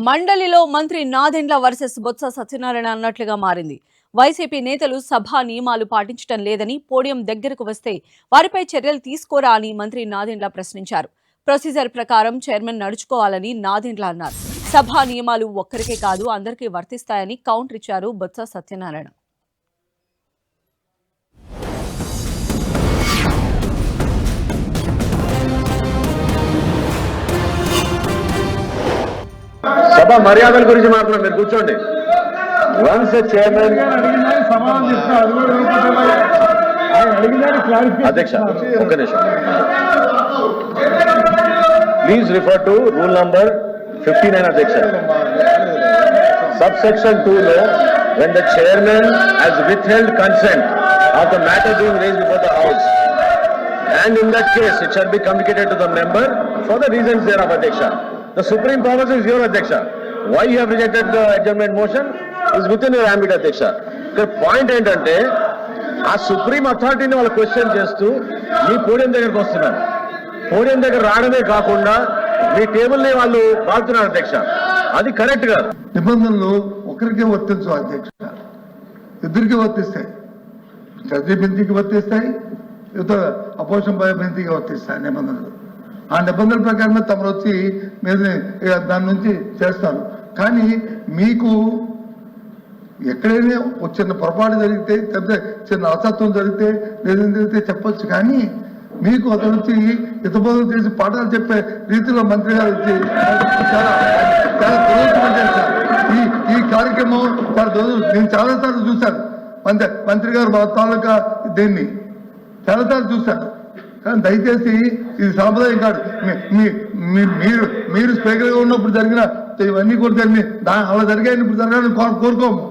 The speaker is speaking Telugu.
మండలిలో మంత్రి నాదెండ్ల వర్సెస్ బొత్స సత్యనారాయణ అన్నట్లుగా మారింది. వైసీపీ నేతలు సభా నియమాలు పాటించడం లేదని, పోడియం దగ్గరకు వస్తే వారిపై చర్యలు తీసుకోరా అని మంత్రి నాదెండ్ల ప్రశ్నించారు. ప్రొసీజర్ ప్రకారం చైర్మన్ నడుచుకోవాలని నాదెండ్ల అన్నారు. సభా నియమాలు ఒక్కరికే కాదు అందరికీ వర్తిస్తాయని కౌంటర్ ఇచ్చారు బొత్స సత్యనారాయణ. సభ మర్యాదల గురించి మాట్లాడుతున్నాం, మీరు కూర్చోండి. వన్స్ చైర్మన్ అధ్యక్ష ఒక్క నిమిషం, please refer to rule number 59 అధ్యక్ష. సబ్సెక్షన్ 2 లో when the chairman has withheld consent of the matter being raised before the house, and in that case it shall be communicated to the member for the reasons thereof అధ్యక్ష. The supreme powers is your అధ్యక్ష. Why you have rejected the adjournment motion is within your ambit అధ్యక్ష. ఇక్కడ పాయింట్ ఏంటంటే ఆ సుప్రీం అథారిటీని వాళ్ళు క్వశ్చన్ చేస్తూ మీ పోడియం దగ్గరకు వస్తున్నారు. పోడియం దగ్గర రావడమే కాకుండా మీ టేబుల్ని వాళ్ళు వాడుతున్నారు అధ్యక్ష. అది కరెక్ట్ కాదు. నిబంధనలు ఒకరికే వర్తించు అధ్యక్ష, ఇద్దరికి వర్తిస్తాయి. జడ్జి బెంచ్కి వర్తిస్తాయి, ఇతర అపోజిషన్ బెంచ్కి వర్తిస్తాయి నిబంధనలు. ఆ నిబంధనల ప్రకారమే తమరు వచ్చి మీరు దాని నుంచి చేస్తారు. కానీ మీకు ఎక్కడైనా చిన్న పొరపాటు జరిగితే, లేకపోతే చిన్న అసత్వం జరిగితే, లేదని జరిగితే చెప్పొచ్చు. కానీ మీకు అతను వచ్చి హితబోధన చేసి పాఠాలు చెప్పే రీతిలో మంత్రి గారు వచ్చి చాలా చాలా దురదృష్టం సార్. ఈ కార్యక్రమం చాలా నేను చాలాసార్లు చూశాను. మంత్రి గారు మా తాలూకా దీన్ని చాలాసార్లు చూశాను. కానీ దయచేసి ఇది సాంప్రదాయం కాదు. మీరు స్పీకర్గా ఉన్నప్పుడు జరిగిన ఇవన్నీ కూడా జరిగినాయి, అలా జరిగాయని ఇప్పుడు జరగాలని కోరుకోము.